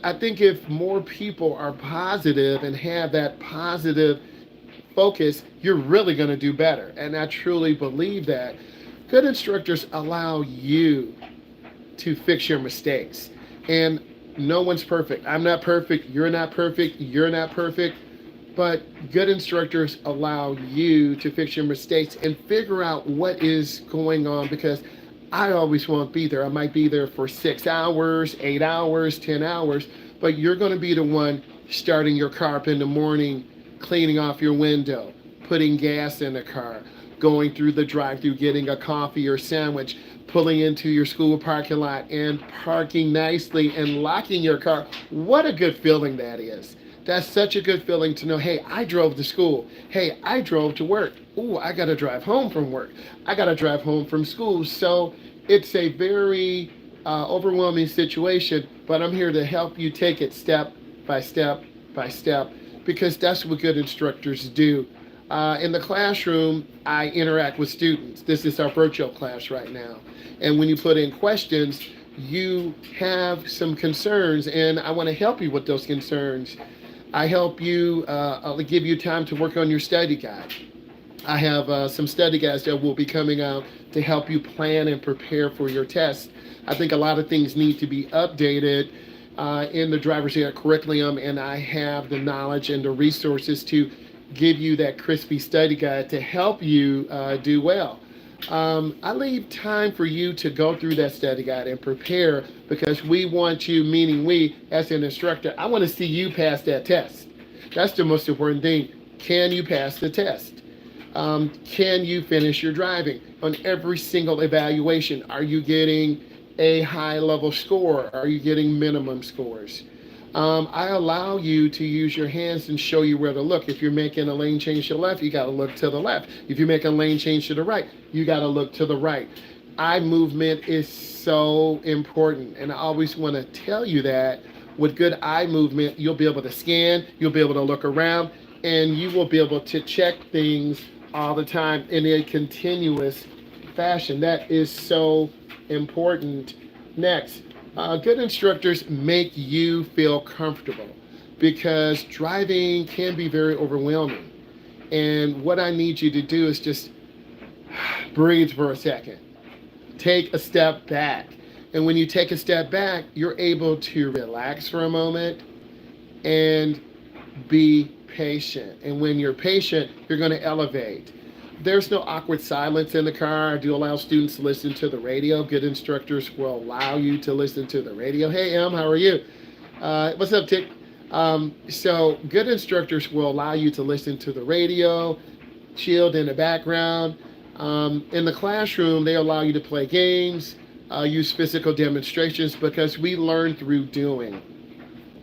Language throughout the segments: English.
I think if more people are positive and have that positive focus, you're really going to do better. And I truly believe that. Good instructors allow you to fix your mistakes. And no one's perfect. I'm not perfect. You're not perfect. You're not perfect. But good instructors allow you to fix your mistakes and figure out what is going on, because I always won't be there. I might be there for 6 hours, 8 hours, 10 hours, but you're going to be the one starting your car up in the morning, cleaning off your window, putting gas in the car, going through the drive-through, getting a coffee or sandwich, pulling into your school parking lot and parking nicely and locking your car. What a good feeling that is. That's such a good feeling to know, hey, I drove to school. Hey, I drove to work. Ooh, I got to drive home from work. I got to drive home from school. So it's a very overwhelming situation, but I'm here to help you take it step by step by step, because that's what good instructors do. In the classroom, I interact with students. This is our virtual class right now. And when you put in questions, you have some concerns, and I want to help you with those concerns. I help you, I'll give you time to work on your study guide. I have some study guides that will be coming out to help you plan and prepare for your test. I think a lot of things need to be updated in the driver's ed curriculum, and I have the knowledge and the resources to give you that crispy study guide to help you do well. I leave time for you to go through that study guide and prepare, because we want you, meaning we as an instructor, I want to see you pass that test. That's the most important thing. Can you pass the test? Can you finish your driving on every single evaluation? Are you getting a high level score? Are you getting minimum scores? I allow you to use your hands and show you where to look. If you're making a lane change to the left, you got to look to the left. If you make a lane change to the right, you got to look to the right. Eye movement is so important, and I always want to tell you that with good eye movement, you'll be able to scan, you'll be able to look around, and you will be able to check things all the time in a continuous fashion. That is so important. Next, good instructors make you feel comfortable, because driving can be very overwhelming. And what I need you to do is just breathe for a second. Take a step back. And when you take a step back, you're able to relax for a moment and be patient. And when you're patient, you're going to elevate. There's no awkward silence in the car. I do allow students to listen to the radio. Good instructors will allow you to listen to the radio. Hey, Em, how are you? What's up, Tick? So good instructors will allow you to listen to the radio, chilled in the background. In the classroom, they allow you to play games, use physical demonstrations, because we learn through doing.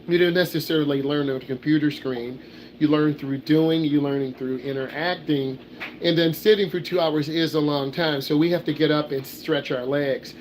You don't necessarily learn on a computer screen. You learn through doing, you learning through interacting, and then sitting for 2 hours is a long time. So we have to get up and stretch our legs.